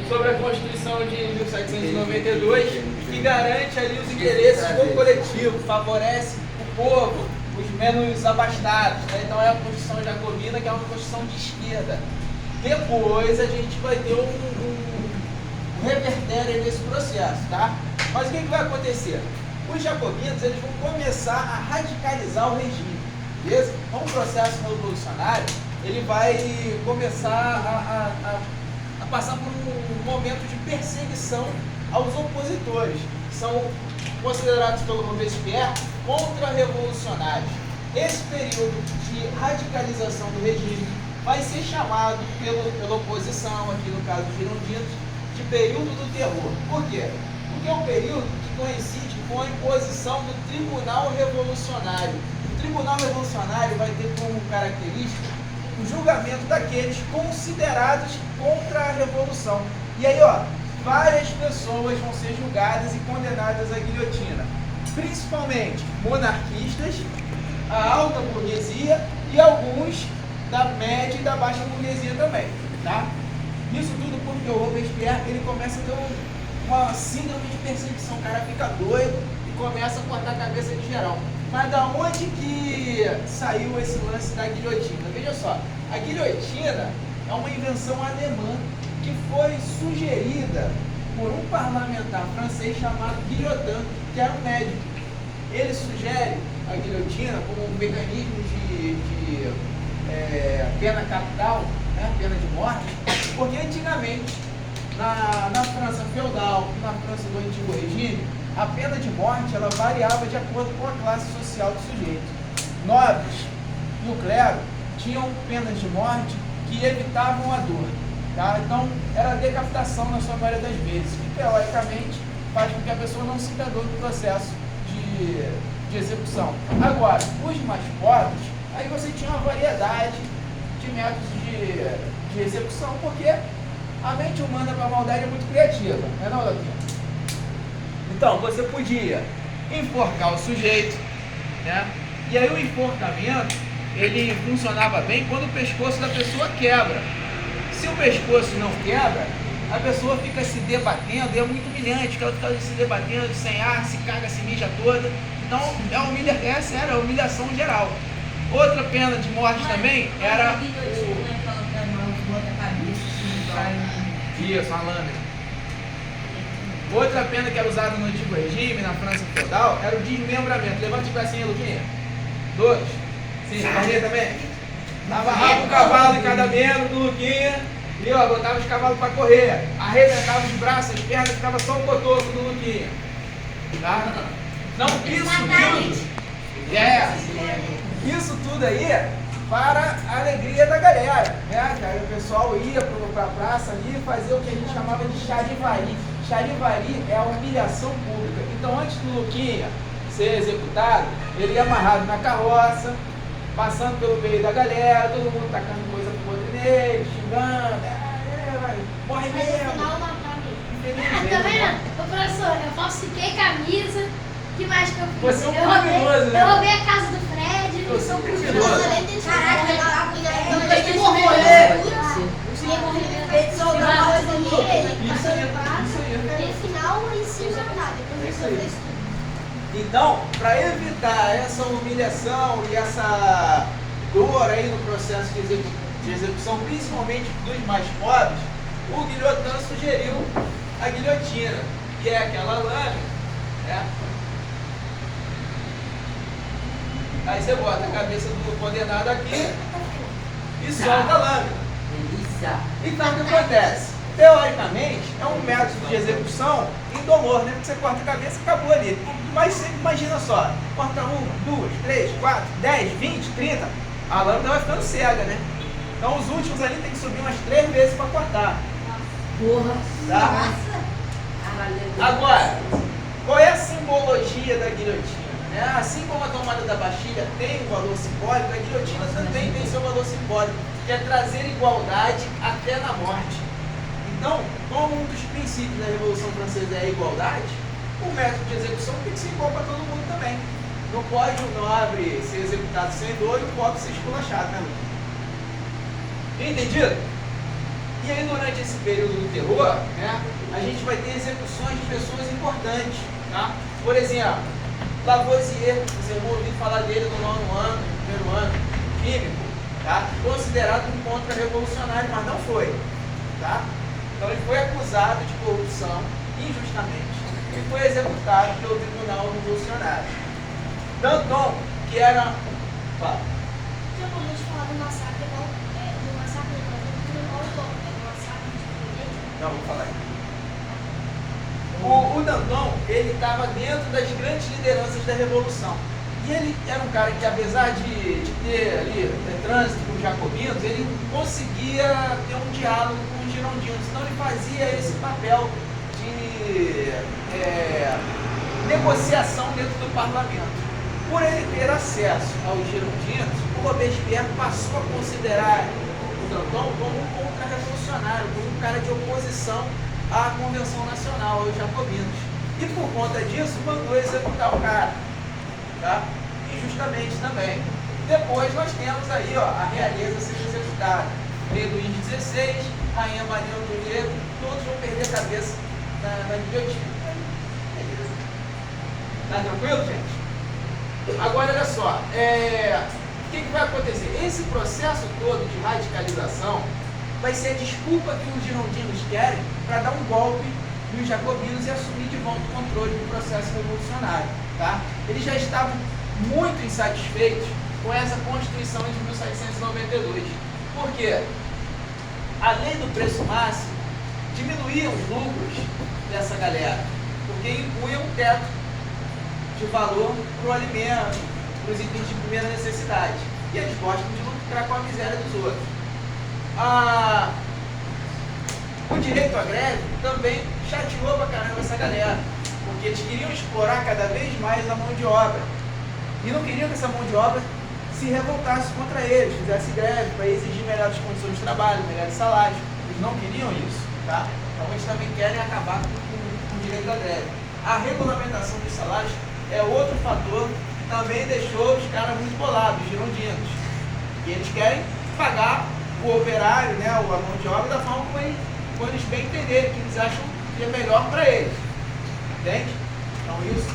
Sobre a Constituição de 1792, que garante ali os interesses do coletivo, favorece o povo, os menos abastados, né? Então é a Constituição Jacobina, que é uma Constituição de esquerda. Depois a gente vai ter um revertério nesse processo, tá? Mas o que vai acontecer? Os jacobinos eles vão começar a radicalizar o regime, beleza? Então o processo revolucionário ele vai começar a passar por um momento de perseguição aos opositores, que são considerados pelo Robespierre contra-revolucionários. Esse período de radicalização do regime vai ser chamado pela oposição, aqui no caso dos girondinos, de período do terror. Por quê? Porque é um período que coincide com a imposição do Tribunal Revolucionário. O Tribunal Revolucionário vai ter como característica o julgamento daqueles considerados contra a Revolução. E aí, ó, várias pessoas vão ser julgadas e condenadas à guilhotina, principalmente monarquistas, a alta burguesia e alguns da média e da baixa burguesia também, tá? Isso tudo porque o Robespierre ele começa a ter uma síndrome de perseguição, o cara fica doido e começa a cortar a cabeça de geral. Mas da onde que saiu esse lance da guilhotina? Veja só, a guilhotina é uma invenção alemã que foi sugerida por um parlamentar francês chamado Guillotin, que era um médico. Ele sugere a guilhotina como um mecanismo de pena capital, né, pena de morte, porque antigamente, na França feudal, na França do antigo regime, a pena de morte ela variava de acordo com a classe social do sujeito. Nobres e o clero tinham penas de morte que evitavam a dor. Tá? Então, era a decapitação na sua maioria das vezes, que teoricamente faz com que a pessoa não sinta dor no processo de execução. Agora, os mais pobres, aí você tinha uma variedade de métodos de execução, porque a mente humana para a maldade é muito criativa, não é não, Laquinha? Então, você podia enforcar o sujeito, né? E aí o enforcamento, ele funcionava bem quando o pescoço da pessoa quebra. Se o pescoço não quebra, a pessoa fica se debatendo, e é muito humilhante, que ela fica se debatendo, sem ar, se caga, se mija toda. Então, essa era a humilhação geral. Outra pena de morte também era isso, uma lâmina. Outra pena que era usada no antigo regime, na França feudal, era o desmembramento. Levanta o bracinho, Luquinha. 2. Sim, corria também. Amarrava o cavalo em cada membro do Luquinha e ó, botava os cavalos para correr. Arrebentava os braços, as pernas, ficava só o cotoco do Luquinha. Tá? Não, isso tudo aí para a alegria da galera, né? Aí o pessoal ia para a praça ali fazer o que a gente chamava de charivari. Charivari é a humilhação pública. Então, antes do Luquinha ser executado, ele ia amarrado na carroça, passando pelo meio da galera, todo mundo tacando coisa pro outro nele, xingando, morre mesmo. Tá vendo? Ô professor, eu falsifiquei camisa, que mais que eu fiz? Você é um criminoso, né? Eu roubei a casa do Fred. Você é um criminoso. Caraca, não tem que morrer. Então, para evitar essa humilhação e essa dor aí no processo de execução, principalmente dos mais pobres, o Guillotin sugeriu a guilhotina, que é aquela lâmina, né? Aí você bota a cabeça do condenado aqui e solta a lâmina. Então o que acontece? Teoricamente, é um método de execução indolor, né? Porque você corta a cabeça e acabou ali. Mas você imagina só, corta 1, 2, 3, 4, 10, 20, 30, a lâmina vai ficando cega, né? Então os últimos ali tem que subir umas 3 vezes para cortar. Porra! Tá? Agora, qual é a simbologia da guilhotina? Assim como a tomada da Bastilha tem um valor simbólico, a guilhotina também tem seu valor simbólico, que é trazer igualdade até na morte. Então, como um dos princípios da Revolução Francesa é a igualdade, o método de execução tem que ser igual para todo mundo também. Não pode o nobre ser executado sem dor e o pobre ser esculachado, né, Lu? Entendido? E aí, durante esse período do terror, né, a gente vai ter execuções de pessoas importantes. Tá? Por exemplo, Lavoisier, vocês vão ouvir falar dele no 9º ano, no 1º ano, químico, tá? Considerado um contra-revolucionário, mas não foi. Tá? Então ele foi acusado de corrupção injustamente e foi executado pelo Tribunal Revolucionário. Danton, que era... Fala. Já podemos falar do massacre, não? Do massacre do massacre de Não, vou falar aqui. O Danton, ele estava dentro das grandes lideranças da Revolução. E ele era um cara que, apesar de ter ali trânsito com os jacobinos, ele conseguia ter um diálogo com os girondinos. Então ele fazia esse papel de negociação dentro do parlamento. Por ele ter acesso aos girondinos, o Robespierre passou a considerar o Danton como um contra-revolucionário, como um cara de oposição à Convenção Nacional, aos jacobinos. E por conta disso, mandou executar o cara. Tá? Injustamente também. Depois nós temos aí, ó, a realeza sendo executada. Rei Luís XVI, Rainha Maria Antonieta, todos vão perder a cabeça na guilhotina. Tá tranquilo, gente? Agora, olha só, o que vai acontecer? Esse processo todo de radicalização vai ser a desculpa que os girondinos querem para dar um golpe nos jacobinos e assumir de volta o controle do processo revolucionário. Tá? Eles já estavam muito insatisfeitos com essa Constituição de 1792. Por quê? A lei do preço máximo diminuía os lucros dessa galera, porque impunha um teto de valor para o alimento, para os itens de primeira necessidade. E eles gostam de lucrar com a miséria dos outros. O direito à greve também chateou pra caramba essa galera, porque eles queriam explorar cada vez mais a mão de obra e não queriam que essa mão de obra se revoltasse contra eles, fizesse greve para exigir melhores condições de trabalho, melhores salários. Eles não queriam isso, tá? Então eles também querem acabar com o direito à greve. A regulamentação dos salários é outro fator que também deixou os caras muito bolados, os girondinos. E eles querem pagar o operário, né, a mão de obra da forma como eles bem entenderem, que eles acham que é melhor para eles. Entende? Então isso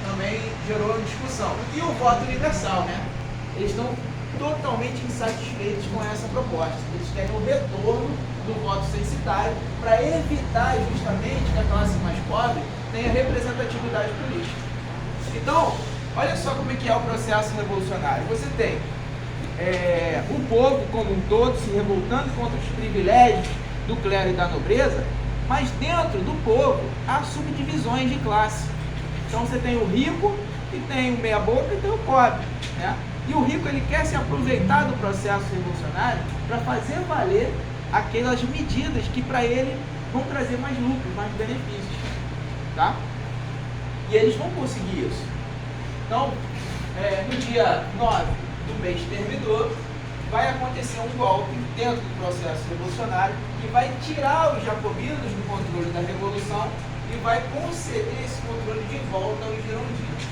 também gerou discussão. E o voto universal, né? Eles estão totalmente insatisfeitos com essa proposta. Eles querem o retorno do voto censitário para evitar justamente que a classe mais pobre tenha representatividade política. Então, olha só como é que é o processo revolucionário. Você tem o povo como um todo se revoltando contra os privilégios do clero e da nobreza, mas dentro do povo há subdivisões de classe. Então você tem o rico, que tem o meia-boca e tem o pobre, né? E o rico ele quer se aproveitar do processo revolucionário para fazer valer aquelas medidas que para ele vão trazer mais lucros, mais benefícios, tá? E eles vão conseguir isso. Então, no dia 9 do mês termidor, vai acontecer um golpe dentro do processo revolucionário que vai tirar os jacobinos do controle da revolução e vai conceder esse controle de volta aos girondinos.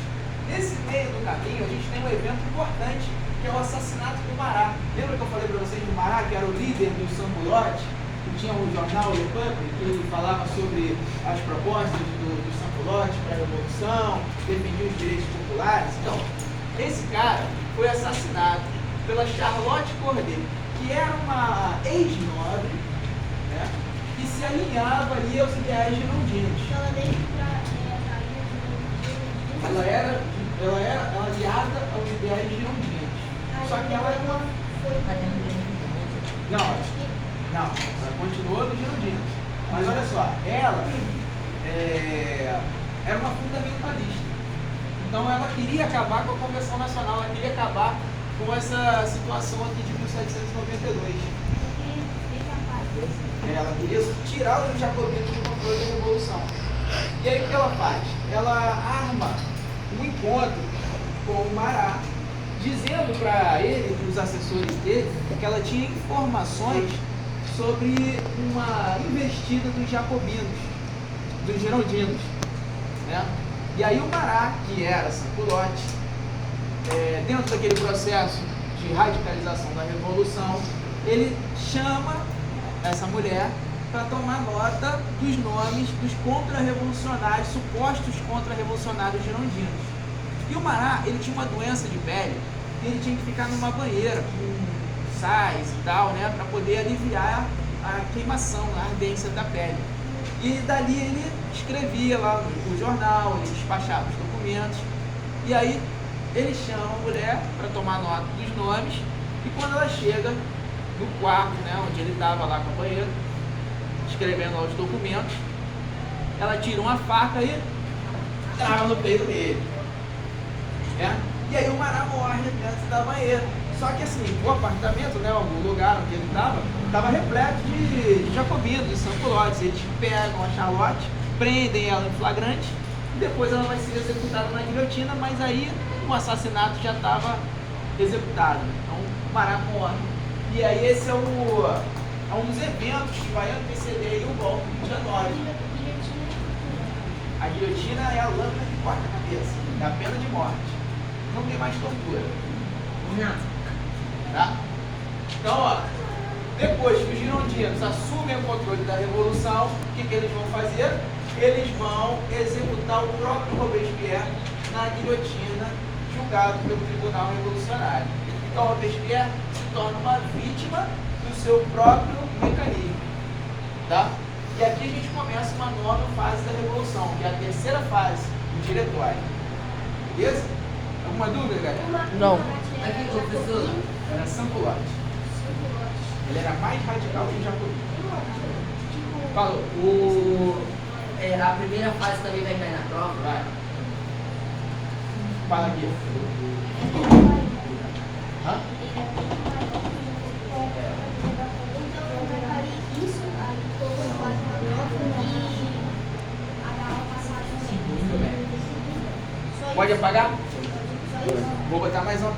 Nesse meio do caminho, a gente tem um evento importante, que é o assassinato do Marat. Lembra que eu falei para vocês do Marat, que era o líder do Sans-Culottes, que tinha um jornal Le Peuple, que ele falava sobre as propostas do Sans-Culottes para a revolução, defendia os direitos populares? Então, esse cara foi assassinado pela Charlotte Corday, que era uma ex-nobre, né, que se alinhava ali aos ideais girondinos. Ela era aliada aos ideais girondinos. Só que ela não, ela continuou nos girondinos. Mas olha só, ela era uma fundamentalista. Então ela queria acabar com a Convenção Nacional, ela queria acabar com essa situação aqui de 1792. Ela queria tirar os jacobinos do controle da Revolução. E aí o que ela faz? Ela arma um encontro com o Marat, dizendo para ele, para os assessores dele, que ela tinha informações sobre uma investida dos jacobinos, dos girondinos, né? E aí o Marat, que era Sans-Culottes, dentro daquele processo de radicalização da Revolução, ele chama essa mulher para tomar nota dos nomes dos contra-revolucionários, supostos contra-revolucionários girondinos. E o Mará, ele tinha uma doença de pele e ele tinha que ficar numa banheira com sais e tal, né, para poder aliviar a queimação, a ardência da pele. E dali ele escrevia lá no jornal, ele despachava os documentos. E aí ele chama a mulher para tomar nota dos nomes. E quando ela chega no quarto, né, onde ele estava lá com a banheira, escrevendo lá os documentos, ela tira uma faca e trava no peito dele. Né? E aí o Mará morre dentro da banheira. Só que assim, o apartamento, né, o lugar onde ele estava repleto de jacobinos, de sanculotes. Eles pegam a Charlotte, prendem ela em flagrante, e depois ela vai ser executada na guilhotina, mas aí o assassinato já estava executado. Então o Mará morre. E aí esse é um dos eventos que vai anteceder aí o golpe de dia 9. A guilhotina é a lâmina que corta a cabeça, é a pena de morte. Não tem mais tortura. Não. Tá? Então, ó, depois que os girondinos assumem o controle da revolução, o que eles vão fazer? Eles vão executar o próprio Robespierre na guilhotina, julgado pelo Tribunal Revolucionário. Então, Robespierre se torna uma vítima do seu próprio mecanismo. Tá? E aqui a gente começa uma nova fase da revolução, que é a terceira fase, o diretório. Beleza? Alguma dúvida, galera? Não. Aqui, professor. Era Sanculotte. Ele era mais radical que o Jacobino. Falou. A primeira fase também vai cair na prova. Vai. Fala aqui. Hã? Muito bem. Pode apagar? Vou botar mais uma.